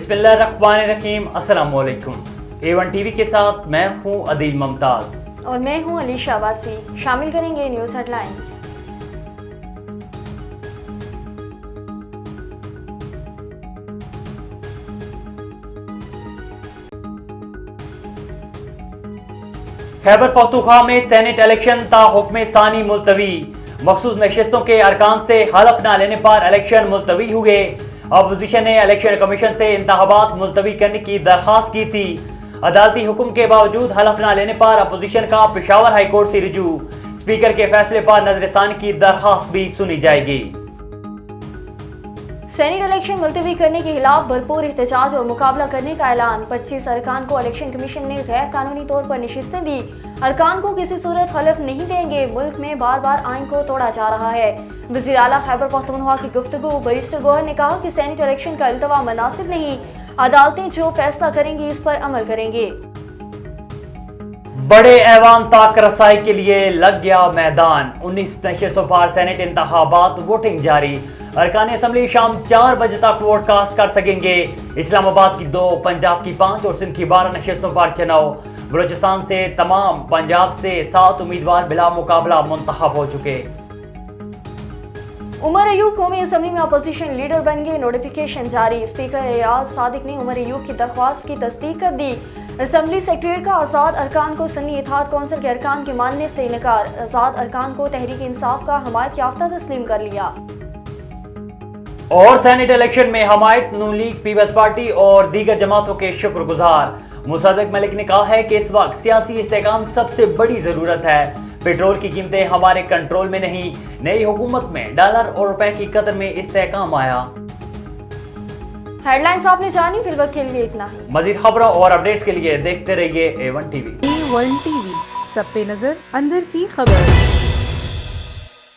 बिस्मिल्लाहिर्रहमानिर्रहीम। अस्सलाम वालेकुम। A1 टीवी के साथ मैं हूं अदील मुमताज और मैं हूं अलीशा अब्बासी। शामिल करेंगे न्यूज़ हेडलाइंस। खैबर पख्तूनख्वा में सेनेट इलेक्शन ता हुक्म सानी मुलतवी। मखसूस नशिस्तों के अरकान से हलफ न लेने पर इलेक्शन मुलतवी हुए। अपोजिशन ने इलेक्शन कमीशन से इंतखाबात मुलतवी करने की दरख्वास्त की थी। अदालती हुक्म के बावजूद हलफ न लेने पर अपोजिशन का पेशावर हाई कोर्ट से रुजू। स्पीकर के फैसले पर नजरसानी की दरख्वास्त भी सुनी जाएगी। सेनेट इलेक्शन मुलतवी करने के खिलाफ भरपूर एहतजाज और मुकाबला करने का ऐलान। 25 अरकान को इलेक्शन कमीशन ने गैर कानूनी तौर पर नशिस्तें दी। अरकान को किसी सूरत हलफ नहीं देंगे। मुल्क में बार बार आइन को तोड़ा जा रहा है। वज़ीर आला खैबर पख्तूनख्वा की गुफ्तगू। बैरिस्टर गौहर ने कहा कि सेनेट इलेक्शन का इल्तवा मुनासिब नहीं। अदालतें जो फैसला करेंगी इस पर अमल करेंगे। बड़े ऐवान तक रसाई के लिए लग गया मैदान। 19 नशिस्तों पर सेनेट इंतखाबात वोटिंग जारी। अरकान असम्बली शाम 4 बजे तक वोट कास्ट कर सकेंगे। इस्लामाबाद की 2, पंजाब की 5 और सिंध की 12 नशिस्तों पर चुनाव। बलूचिस्तान से तमाम, पंजाब से 7 उम्मीदवार बिला मुकाबला मुंतखब हो चुके। उमर अयूब कौमी असम्बली में अपोजिशन लीडर बन गए। नोटिफिकेशन जारी। स्पीकर एयाज सादिक ने उमर अयूब की दरख्वास्त की तस्दीक कर दी। असम्बली सेक्रेटरीट का आज़ाद अरकान को सुन्नी इत्तेहाद कौंसिल के अरकान के मानने से इनकार। आज़ाद अरकान को तहरीक इंसाफ का हमायत याफ्ता तस्लीम कर लिया। और सेनेट इलेक्शन में हमायत नून लीग, पीपल्स पार्टी और दीगर जमातों के शुक्रगुजार। मुसद्दक मलिक ने कहा है कि इस वक्त सियासी इस्तेहकाम सबसे बड़ी जरूरत है। पेट्रोल की कीमतें हमारे कंट्रोल में नहीं। नई हुकूमत में डॉलर और रुपए की कदर में इस्तेहकाम आया। हेडलाइंस आपने जानी, फिर वक्त के लिए इतना ही। मजीद खबरों और अपडेट्स के लिए देखते रहिए A1 टीवी। A1 टीवी, सब पे नजर, अंदर की खबर।